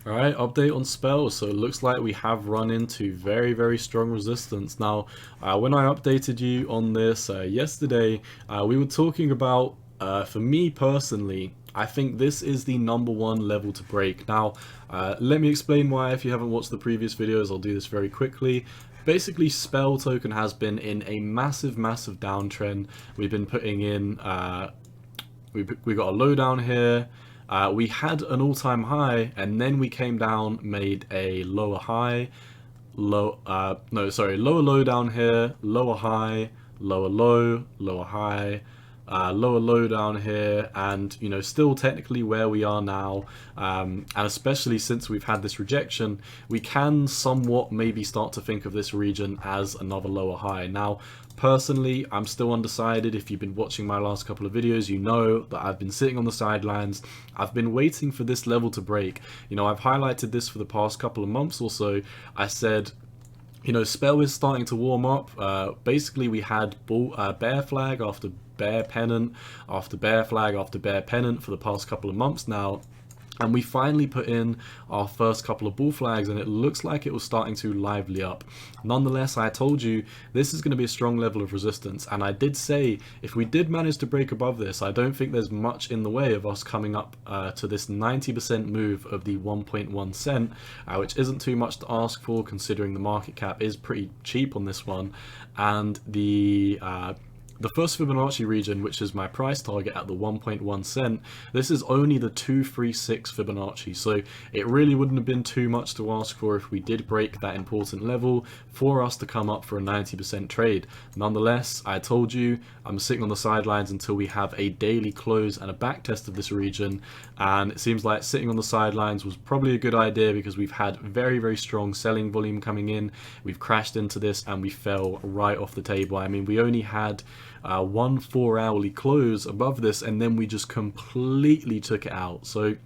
Alright, update on spells. So it looks like we have run into very strong resistance. Now, when I updated you on this yesterday, we were talking about, for me personally, I think this is the #1 level to break. Now, let me explain why. If you haven't watched the previous videos, I'll do this very quickly. Basically, Spell token has been in a massive downtrend. We've been putting in we got a low down here. We had an all-time high, and then we came down, made a lower high, lower low down here, lower high, lower low, lower high, lower low down here, and still technically where we are now, and especially since we've had this rejection, we can somewhat maybe start to think of this region as another lower high. Now, personally, I'm still undecided. If you've been watching my last couple of videos, you know that I've been sitting on the sidelines. I've been waiting for this level to break. I've highlighted this for the past couple of months or so. I said, Spell is starting to warm up. Basically, we had bear flag after bear pennant after bear flag after bear pennant for the past couple of months now. And we finally put in our first couple of bull flags, and it looks like it was starting to lively up. Nonetheless, I told you this is going to be a strong level of resistance, and I did say if we did manage to break above this, I don't think there's much in the way of us coming up to this 90% move of the 1.1 cent, which isn't too much to ask for considering the market cap is pretty cheap on this one, and the first Fibonacci region, which is my price target at the 1.1 cent, this is only the 236 Fibonacci, so it really wouldn't have been too much to ask for if we did break that important level for us to come up for a 90% trade. Nonetheless, I told you I'm sitting on the sidelines until we have a daily close and a backtest of this region, and it seems like sitting on the sidelines was probably a good idea because we've had very strong selling volume coming in. We've crashed into this and we fell right off the table. I mean, we only had one 4-hourly close above this, and then we just completely took it out. So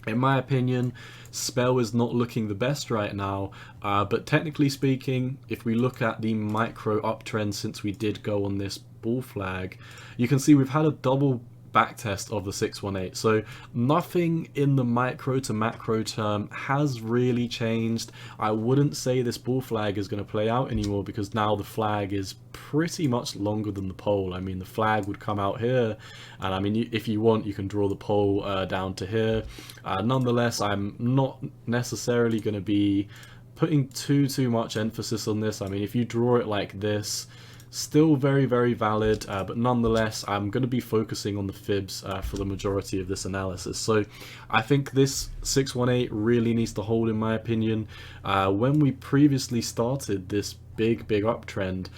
in my opinion, Spell is not looking the best right now, but technically speaking, if we look at the micro uptrend since we did go on this bull flag, you can see we've had a double backtest of the 618. So nothing in the micro to macro term has really changed. I wouldn't say this bull flag is going to play out anymore because now the flag is pretty much longer than the pole. I mean, the flag would come out here, and I mean, if you want, you can draw the pole down to here. Nonetheless, I'm not necessarily going to be putting too much emphasis on this. I mean, if you draw it like this, still very valid, but nonetheless I'm going to be focusing on the fibs for the majority of this analysis. So I think this 618 really needs to hold, in my opinion. When we previously started this big uptrend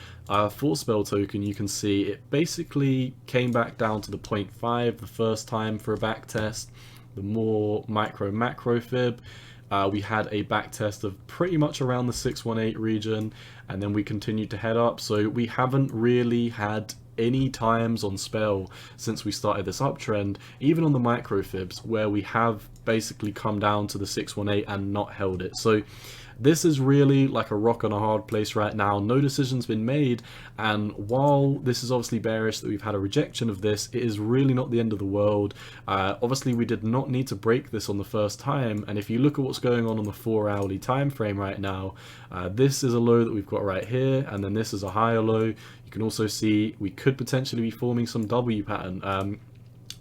for Spell token, you can see it basically came back down to the 0.5 the first time for a back test. The more macro fib, we had a back test of pretty much around the 618 region, and then we continued to head up. So we haven't really had any times on Spell since we started this uptrend, even on the micro fibs, where we have basically come down to the 618 and not held it. So this is really like a rock on a hard place right now. No decision's been made, and while this is obviously bearish that we've had a rejection of this, it is really not the end of the world. Obviously we did not need to break this on the first time, and if you look at what's going on the 4-hourly time frame right now, this is a low that we've got right here, and then this is a higher low. You can also see we could potentially be forming some W pattern.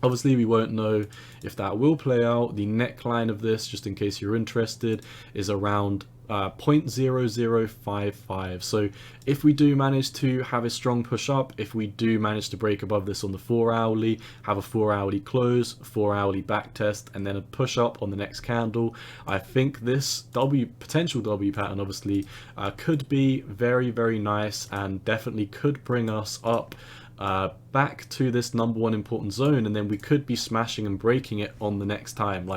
Obviously, we won't know if that will play out. The neckline of this, just in case you're interested, is around 0.0055. So if we do manage to have a strong push up, if we do manage to break above this on the 4-hourly, have a 4-hourly close, 4-hourly back test, and then a push up on the next candle, I think this potential W pattern obviously could be very nice, and definitely could bring us up back to this #1 important zone, and then we could be smashing and breaking it on the next time.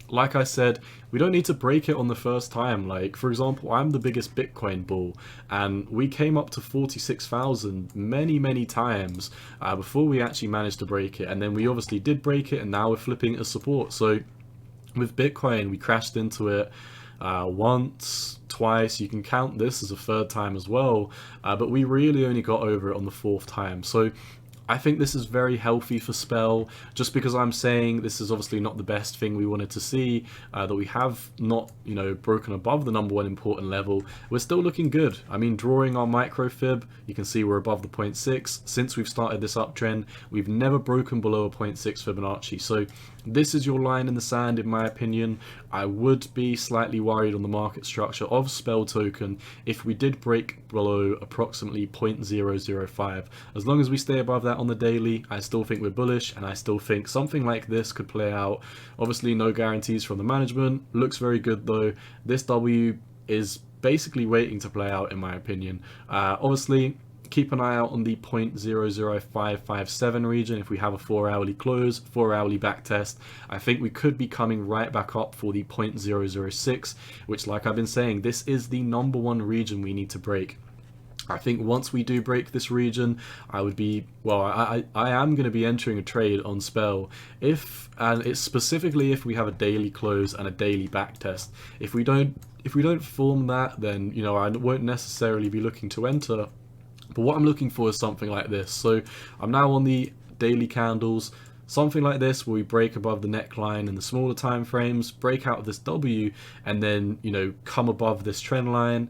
Like I said, we don't need to break it on the first time. Like, for example, I'm the biggest Bitcoin bull, and we came up to 46,000 many times before we actually managed to break it, and then we obviously did break it, and now we're flipping it as support. So with Bitcoin, we crashed into it once, twice, you can count this as a third time as well, but we really only got over it on the 4th time. So I think this is very healthy for Spell, just because I'm saying this is obviously not the best thing we wanted to see, that we have not, you know, broken above the #1 important level. We're still looking good. I mean, drawing our micro fib, you can see we're above the 0.6. Since we've started this uptrend, we've never broken below a 0.6 Fibonacci. So this is your line in the sand, in my opinion. I would be slightly worried on the market structure of Spell token if we did break below approximately 0.005. As long as we stay above that on the daily, I still think we're bullish, and I still think something like this could play out. Obviously, no guarantees from the management. Looks very good though. This W is basically waiting to play out, in my opinion. Obviously, keep an eye out on the 0.00557 region. If we have a 4-hourly close, 4-hourly back test, I think we could be coming right back up for the 0.006, which, like I've been saying, this is the #1 region we need to break. I think once we do break this region, I would be, well, I am going to be entering a trade on Spell and it's specifically if we have a daily close and a daily back test. If we don't form that, then, you know, I won't necessarily be looking to enter. But what I'm looking for is something like this. So I'm now on the daily candles. Something like this where we break above the neckline in the smaller time frames, break out of this W, and then, you know, come above this trend line,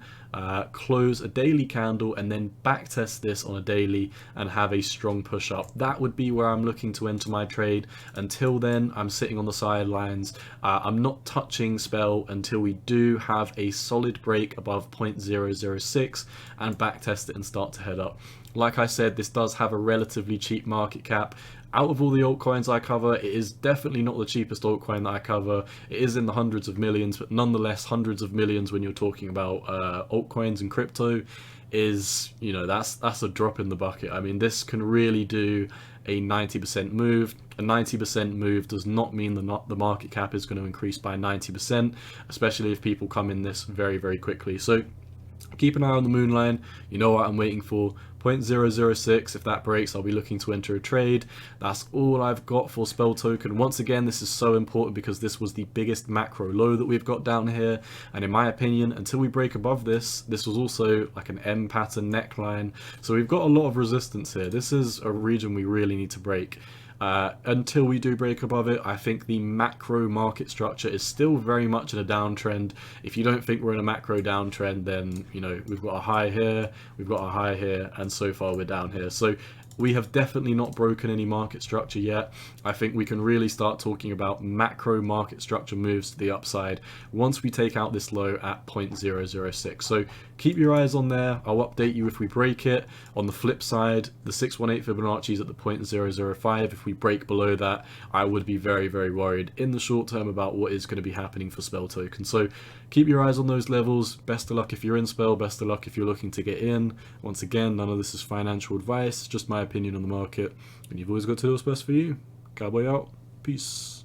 close a daily candle, and then backtest this on a daily and have a strong push up. That would be where I'm looking to enter my trade. Until then, I'm sitting on the sidelines. I'm not touching Spell until we do have a solid break above 0.006 and backtest it and start to head up. Like I said, this does have a relatively cheap market cap. Out of all the altcoins I cover, it is definitely not the cheapest altcoin that I cover. It is in the hundreds of millions, but nonetheless, hundreds of millions when you're talking about altcoins and crypto is, you know, that's a drop in the bucket. I mean, this can really do a 90% move. A 90% move does not mean the market cap is going to increase by 90%, especially if people come in this very, very quickly. So keep an eye on the moon line. You know what I'm waiting for. 0.006. If that breaks, I'll be looking to enter a trade. That's all I've got for Spell token. Once again, this is so important because this was the biggest macro low that we've got down here, and in my opinion, until we break above this was also like an M pattern neckline, so we've got a lot of resistance here. This is a region we really need to break. Until we do break above it, I think the macro market structure is still very much in a downtrend. If you don't think we're in a macro downtrend, then, you know, we've got a high here, we've got a high here, and so far we're down here. So we have definitely not broken any market structure yet. I think we can really start talking about macro market structure moves to the upside once we take out this low at 0.006. So keep your eyes on there. I'll update you if we break it. On the flip side, the 618 Fibonacci is at the 0.005. If we break below that, I would be very, very worried in the short term about what is going to be happening for Spell token. So keep your eyes on those levels. Best of luck if you're in Spell. Best of luck if you're looking to get in. Once again, none of this is financial advice, just my opinion on the market, and you've always got to do what's best for you. Cowboy out. Peace.